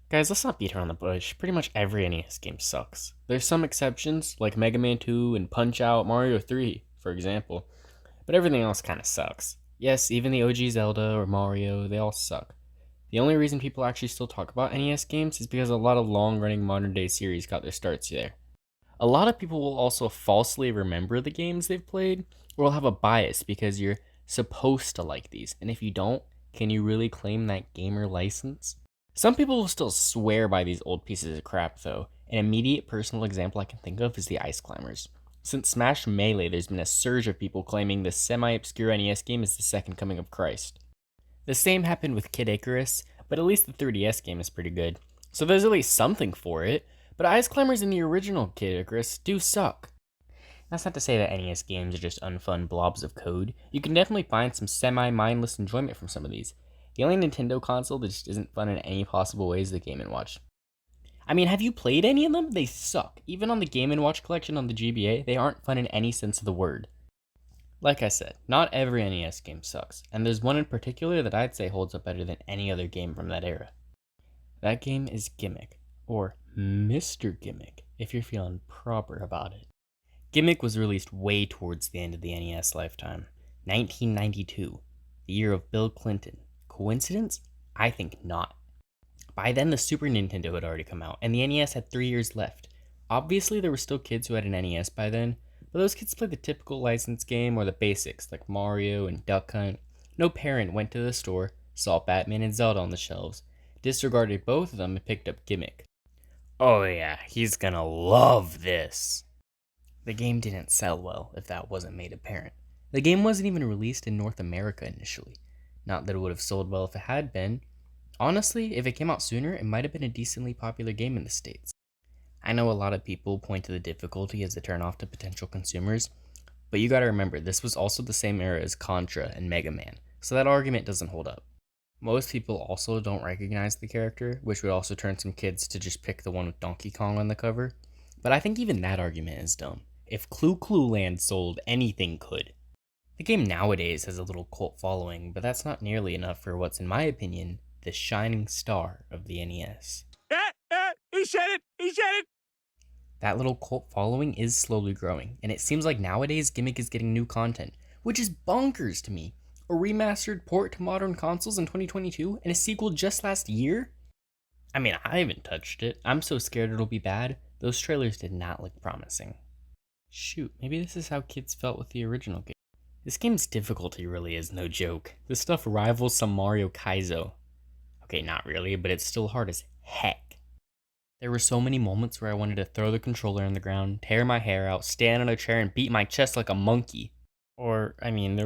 Guys, let's not beat around the bush. Pretty much every NES game sucks. There's some exceptions, like Mega Man 2 and Punch Out, Mario 3, for example, but everything else kinda sucks. Yes, even the OG Zelda or Mario, they all suck. The only reason people actually still talk about NES games is because a lot of long running modern day series got their starts there. A lot of people will also falsely remember the games they've played, or will have a bias because you're supposed to like these, and if you don't, can you really claim that gamer license? Some people will still swear by these old pieces of crap, though. An immediate personal example I can think of is the Ice Climbers. Since Smash Melee, there's been a surge of people claiming this semi obscure NES game is the second coming of Christ. The same happened with Kid Icarus, but at least the 3DS game is pretty good. So there's at least something for it, but Ice Climbers and the original Kid Icarus do suck. That's not to say that NES games are just unfun blobs of code. You can definitely find some semi-mindless enjoyment from some of these. The only Nintendo console that just isn't fun in any possible way is the Game & Watch. I mean, have you played any of them? They suck. Even on the Game & Watch collection on the GBA, they aren't fun in any sense of the word. Like I said, not every NES game sucks, and there's one in particular that I'd say holds up better than any other game from that era. That game is Gimmick, or Mr. Gimmick, if you're feeling proper about it. Gimmick was released way towards the end of the NES lifetime, 1992, the year of Bill Clinton. Coincidence? I think not. By then, the Super Nintendo had already come out, and the NES had 3 years left. Obviously, there were still kids who had an NES by then, but those kids played the typical licensed game or the basics like Mario and Duck Hunt. No parent went to the store, saw Batman and Zelda on the shelves, disregarded both of them, and picked up Gimmick. Oh yeah, he's gonna love this. The game didn't sell well, if that wasn't made apparent. The game wasn't even released in North America initially. Not that it would have sold well if it had been. Honestly, if it came out sooner, it might have been a decently popular game in the States. I know a lot of people point to the difficulty as a turnoff to potential consumers, but you gotta remember, this was also the same era as Contra and Mega Man, so that argument doesn't hold up. Most people also don't recognize the character, which would also turn some kids to just pick the one with Donkey Kong on the cover, but I think even that argument is dumb. If Clue Clue Land sold, anything could. The game nowadays has a little cult following, but that's not nearly enough for what's, in my opinion, the shining star of the NES. He said it! He said it! That little cult following is slowly growing, and it seems like nowadays Gimmick is getting new content, which is bonkers to me. A remastered port to modern consoles in 2022 and a sequel just last year? I mean, I haven't touched it. I'm so scared it'll be bad. Those trailers did not look promising. Shoot, maybe this is how kids felt with the original game. This game's difficulty really is no joke. This stuff rivals some Mario Kaizo. Okay, not really, but it's still hard as heck. There were so many moments where I wanted to throw the controller on the ground, tear my hair out, stand on a chair, and beat my chest like a monkey. There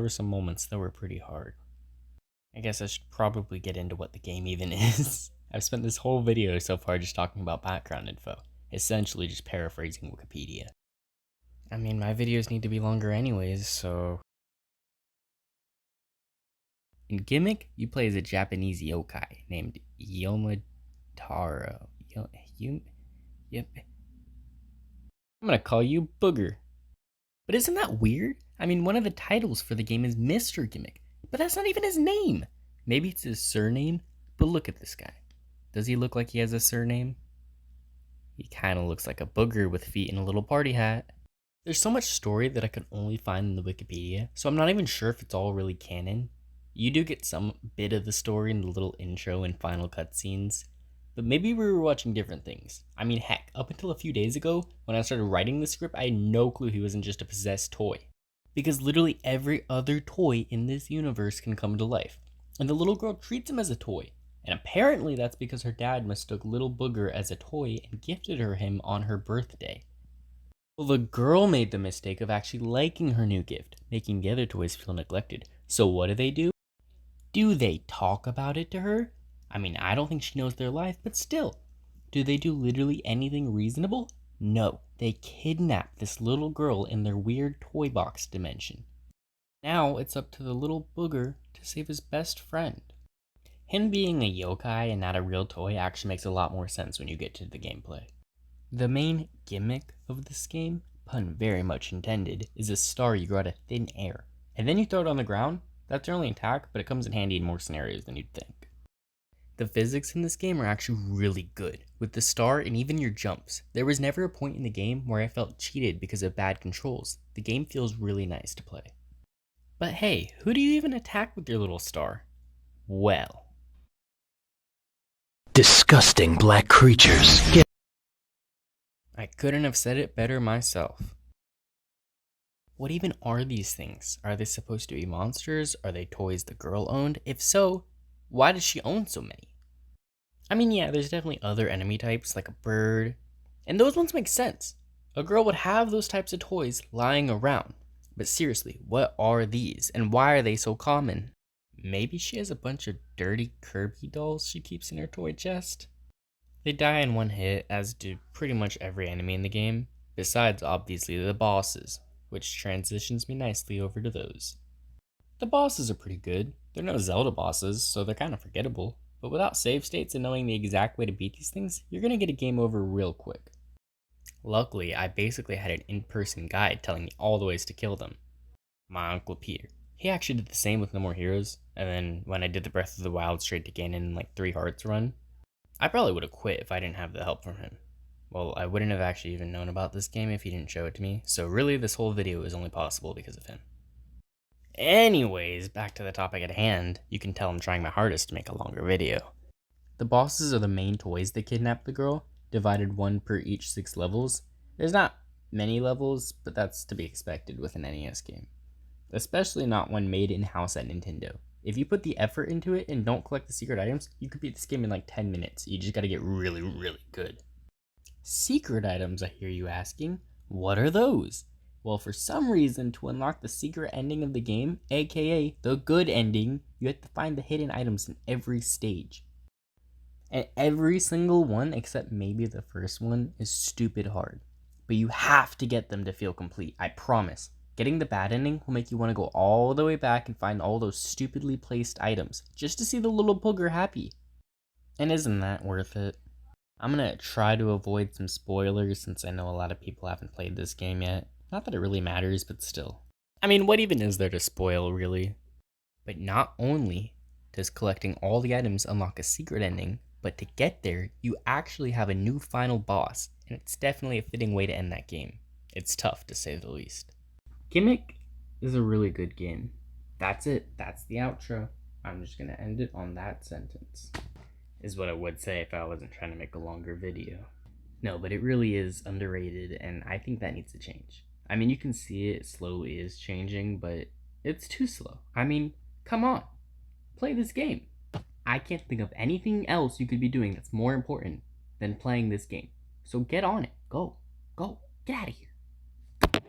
were some moments that were pretty hard. I guess I should probably get into what the game even is. I've spent this whole video so far just talking about background info, essentially just paraphrasing Wikipedia. My videos need to be longer anyways, so... In Gimmick, you play as a Japanese yokai named Yomotaro. Yep. I'm gonna call you Booger. But isn't that weird? One of the titles for the game is Mr. Gimmick, but that's not even his name. Maybe it's his surname, but look at this guy. Does he look like he has a surname? He kinda looks like a booger with feet and a little party hat. There's so much story that I could only find in the Wikipedia, so I'm not even sure if it's all really canon. You do get some bit of the story in the little intro and final cutscenes, but maybe we were watching different things. Heck, up until a few days ago, when I started writing the script, I had no clue he wasn't just a possessed toy. Because literally every other toy in this universe can come to life, and the little girl treats him as a toy. And apparently that's because her dad mistook little Booger as a toy and gifted him on her birthday. Well, the girl made the mistake of actually liking her new gift, making the other toys feel neglected. So what do? Do they talk about it to her? I don't think she knows their life, but still. Do they do literally anything reasonable? No, they kidnap this little girl in their weird toy box dimension. Now it's up to the little Booger to save his best friend. Him being a yokai and not a real toy actually makes a lot more sense when you get to the gameplay. The main gimmick of this game, pun very much intended, is a star you grow out of thin air, and then you throw it on the ground. That's your only attack, but it comes in handy in more scenarios than you'd think. The physics in this game are actually really good. With the star and even your jumps, there was never a point in the game where I felt cheated because of bad controls. The game feels really nice to play. But hey, who do you even attack with your little star? Well, Disgusting black creatures. I couldn't have said it better myself. What even are these things? Are they supposed to be monsters? Are they toys the girl owned? If so, why does she own so many? I mean, yeah, there's definitely other enemy types like a bird, and those ones make sense. A girl would have those types of toys lying around. But seriously, what are these, and why are they so common? Maybe she has a bunch of dirty Kirby dolls she keeps in her toy chest? They die in one hit, as do pretty much every enemy in the game, besides obviously the bosses, which transitions me nicely over to those. The bosses are pretty good. They're no Zelda bosses, so they're kind of forgettable, but without save states and knowing the exact way to beat these things, you're gonna get a game over real quick. Luckily, I basically had an in-person guide telling me all the ways to kill them. My Uncle Peter. He actually did the same with No More Heroes, and then when I did the Breath of the Wild straight to Ganon in like 3 hearts run, I probably would have quit if I didn't have the help from him. Well, I wouldn't have actually even known about this game if he didn't show it to me, so really this whole video is only possible because of him. Anyways, back to the topic at hand, you can tell I'm trying my hardest to make a longer video. The bosses are the main toys that kidnap the girl, divided 1 per each 6 levels. There's not many levels, but that's to be expected with an NES game. Especially not one made in-house at Nintendo. If you put the effort into it and don't collect the secret items, you could beat this game in like 10 minutes. You just gotta get really, really good. Secret items, I hear you asking. What are those? Well, for some reason, to unlock the secret ending of the game, aka the good ending, you have to find the hidden items in every stage. And every single one, except maybe the first one, is stupid hard. But you have to get them to feel complete, I promise. Getting the bad ending will make you want to go all the way back and find all those stupidly placed items, just to see the little booger happy. And isn't that worth it? I'm gonna try to avoid some spoilers since I know a lot of people haven't played this game yet. Not that it really matters, but still. I mean, what even is there to spoil, really? But not only does collecting all the items unlock a secret ending, but to get there, you actually have a new final boss, and it's definitely a fitting way to end that game. It's tough, to say the least. Gimmick is a really good game. That's it. That's the outro. I'm just gonna end it on that sentence. Is what I would say if I wasn't trying to make a longer video. No, but it really is underrated, and I think that needs to change. I mean, you can see it slowly is changing, but it's too slow. I mean, come on. Play this game. I can't think of anything else you could be doing that's more important than playing this game. So get on it. Go. Go. Get out of here.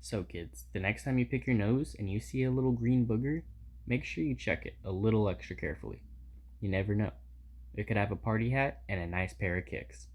So kids, the next time you pick your nose and you see a little green booger, make sure you check it a little extra carefully. You never know. It could have a party hat and a nice pair of kicks.